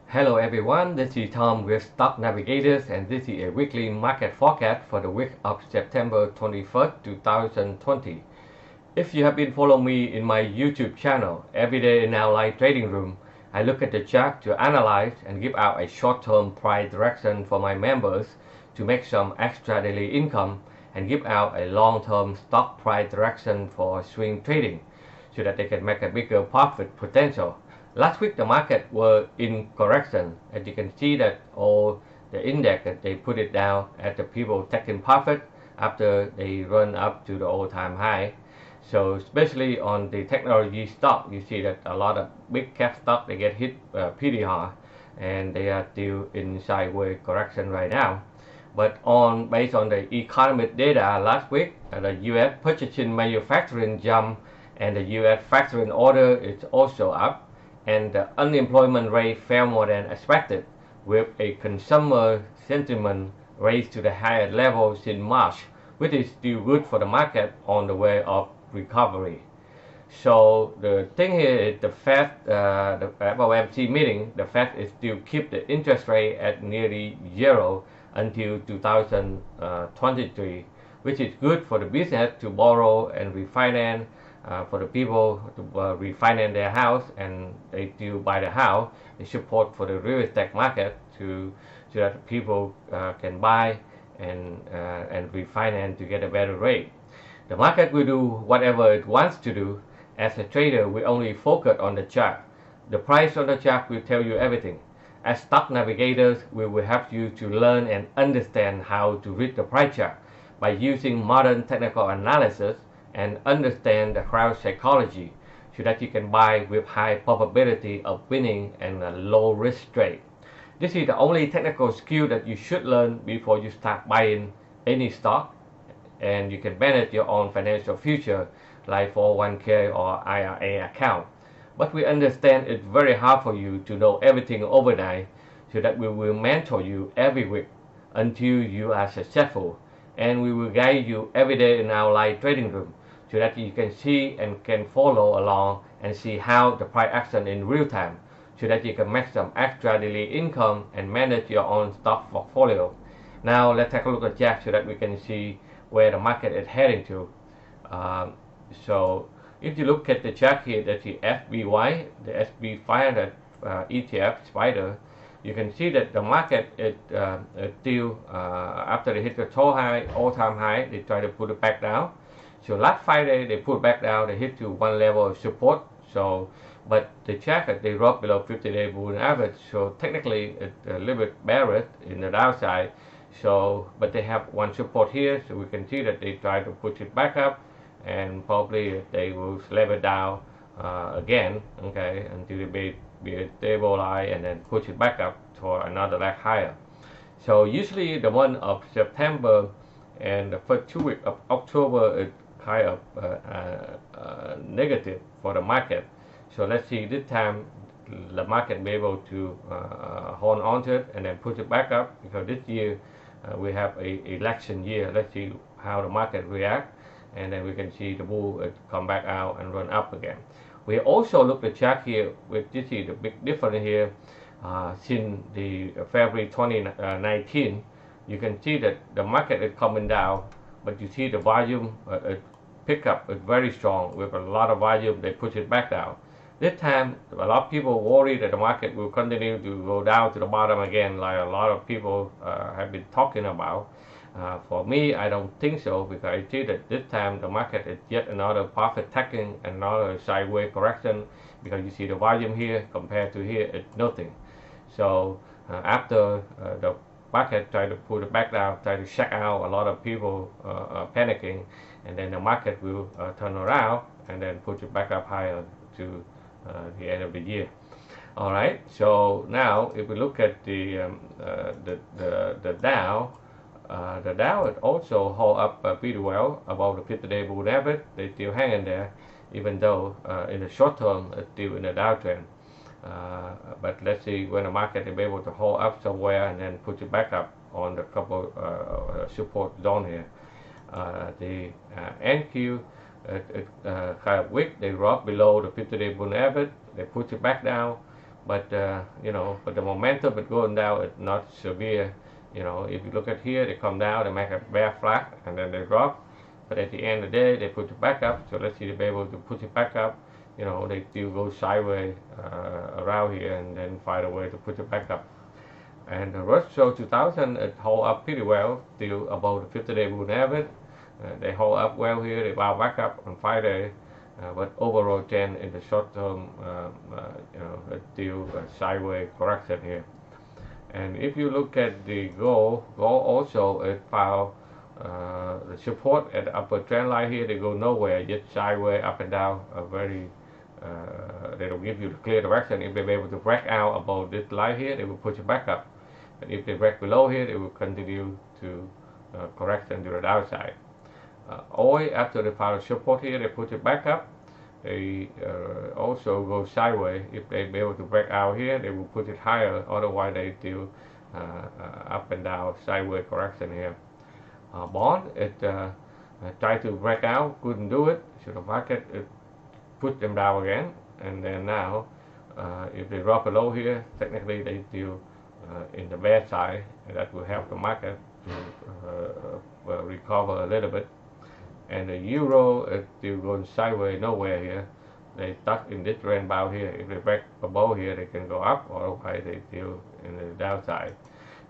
Hello everyone, this is Tom with Stock Navigators, and this is a weekly market forecast for the week of September 21st, 2020. If you have been following me in my YouTube channel, every day in our live trading room, I look at the chart to analyze and give out a short-term price direction for my members to make some extra daily income and give out a long-term stock price direction for swing trading so that they can make a bigger profit potential. Last week the market were in correction. As you can see that all the index that they put it down as the people taking profit after they run up to the all-time high. So especially on the technology stock, you see that a lot of big cap stock they get hit pretty hard, and they are still in sideways correction right now. But based on the economic data last week, the U.S. purchasing manufacturing jumped, and the U.S. factoring order is also up, and the unemployment rate fell more than expected, with a consumer sentiment raised to the highest level since March, which is still good for the market on the way of recovery. So the thing here is the Fed, the FOMC meeting, the Fed is still keep the interest rate at nearly zero until 2023, which is good for the business to borrow and refinance, for the people to refinance their house and they still buy the house. They support for the real estate market so that people can buy and refinance to get a better rate. The market will do whatever it wants to do. As a trader, we only focus on the chart. The price on the chart will tell you everything. As stock navigators, we will help you to learn and understand how to read the price chart by using modern technical analysis and understand the crowd psychology so that you can buy with high probability of winning and a low risk trade. This is the only technical skill that you should learn before you start buying any stock, and you can manage your own financial future like 401k or IRA account. But we understand it's very hard for you to know everything overnight, so that we will mentor you every week until you are successful, and we will guide you every day in our live trading room so that you can see and can follow along and see how the price action in real time so that you can make some extra daily income and manage your own stock portfolio. Now let's take a look at chart so that we can see where the market is heading to. Um, so if you look at the chart here, that's the SPY, the SP 500 ETF spider, you can see that the market is still, after they hit the all-time high, they try to put it back down. So last Friday they put back down, they hit to one level of support. So, but the chart they dropped below 50-day moving average. So technically it's a little bit bearish in the downside. So, but they have one support here, so we can see that they try to push it back up, and probably they will slap it down again, okay, until they be stabilized and then push it back up to another leg higher. So usually the month of September and the first 2 weeks of October is kind of negative for the market. So let's see this time the market be able to hold on to it and then push it back up, because this year we have a election year. Let's see how the market react, and then we can see the bull come back out and run up again. We also look at the chart here, which you see the big difference here since the February 2019. You can see that the market is coming down, but you see the volume pickup is very strong. With a lot of volume, they push it back down. This time, a lot of people worry that the market will continue to go down to the bottom again, like a lot of people have been talking about. For me, I don't think so, because I see that this time the market is yet another profit taking, another sideways correction, because you see the volume here compared to here, it's nothing. So after the market try to pull it back down, try to check out, a lot of people panicking, and then the market will turn around and then push it back up higher to the end of the year. All right. So now, if we look at the Dow, the Dow it also hold up pretty well above the 50-day moving average. They still hanging there, even though in the short term it's still in a downtrend. But let's see when the market is able to hold up somewhere and then push it back up on the couple support zone here. The NQ kind of weak. They drop below the 50-day moving average. They push it back down, but but the momentum is going down. It's not severe. If you look at here, they come down, they make a bear flag, and then they drop. But at the end of the day, they put it back up. So let's see if they're able to put it back up. They still go sideways around here, and then find a way to put it back up. And the Russell 2000, it hold up pretty well, still above the 50-day moving average. They hold up well here. They bounce back up on Friday. But overall trend in the short term, it's still a sideways correction here. And if you look at the gold also it found the support at the upper trend line here. They go nowhere, just sideways up and down. They don't give you the clear direction. If they're able to break out above this line here, they will push it back up. But if they break below here, they will continue to correction to the downside. Oil, after they found support here, they put it back up. They also go sideways. If they be able to break out here, they will put it higher. Otherwise, they still up and down sideways correction here. Bond, it tried to break out, couldn't do it. So the market put them down again. And then now, if they drop below here, technically they still in the bad side, and that will help the market to recover a little bit. And the euro is still going sideways, nowhere here. They stuck in this trend bound here. If they break above here, they can go up, or otherwise they still in the downside.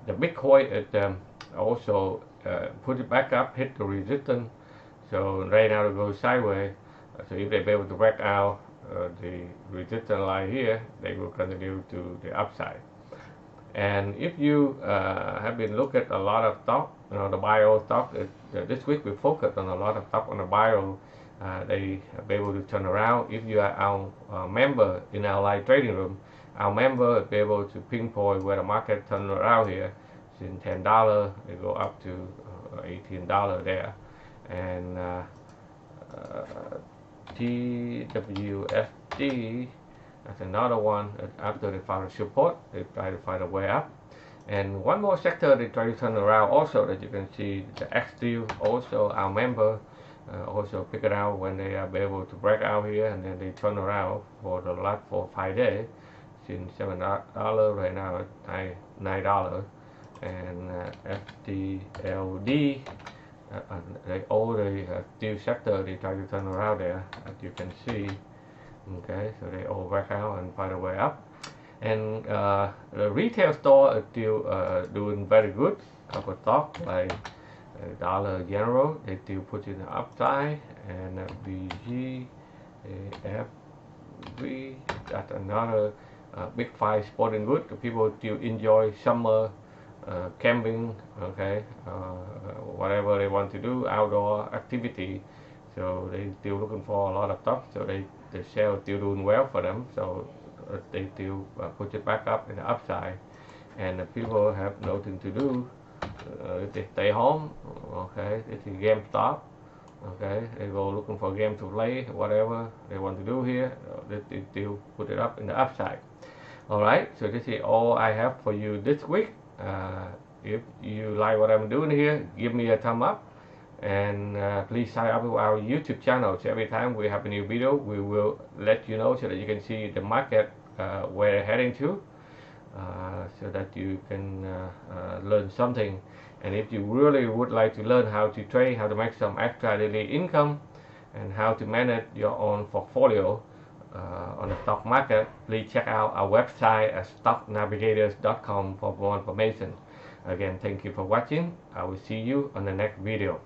The Bitcoin, it also put it back up, hit the resistance. So right now it goes sideways. So if they be able to break out the resistance line here, they will continue to the upside. And if you have been looking at a lot of stock, the bio stock, this week we focused on a lot of stock on the bio. They be able to turn around. If you are our member in our live trading room, our member will be able to pinpoint where the market turns around here. Since $10, they go up to $18 there. And TWSD, that's another one. After they found support, they try to find a way up. And one more sector they try to turn around also, that you can see the XSteel, also our member also pick it out when they are able to break out here, and then they turn around for the last 4 or 5 days. Since $7 right now it's $9. And FTLD, all the steel sector they try to turn around there, as you can see. Okay, so they all work out and find a way up. And the retail store is still doing very good. Couple of stocks like Dollar General, they still put in the upside, and BG, FV, that's another big five sporting good. The people still enjoy summer camping, okay, whatever they want to do, outdoor activity. So they still looking for a lot of stuff. So the sale still doing well for them. So they still put it back up in the upside. And the people have nothing to do. They stay home. Okay, it's a GameStop. Okay, they go looking for a game to play, whatever they want to do here. They still put it up in the upside. All right, so this is all I have for you this week. If you like what I'm doing here, give me a thumb up, and please sign up to our YouTube channel. So every time we have a new video, we will let you know, so that you can see the market where they're heading to, so that you can learn something. And if you really would like to learn how to trade, how to make some extra daily income, and how to manage your own portfolio on the stock market, please check out our website at stocknavigators.com for more information. Again, thank you for watching. I will see you on the next video.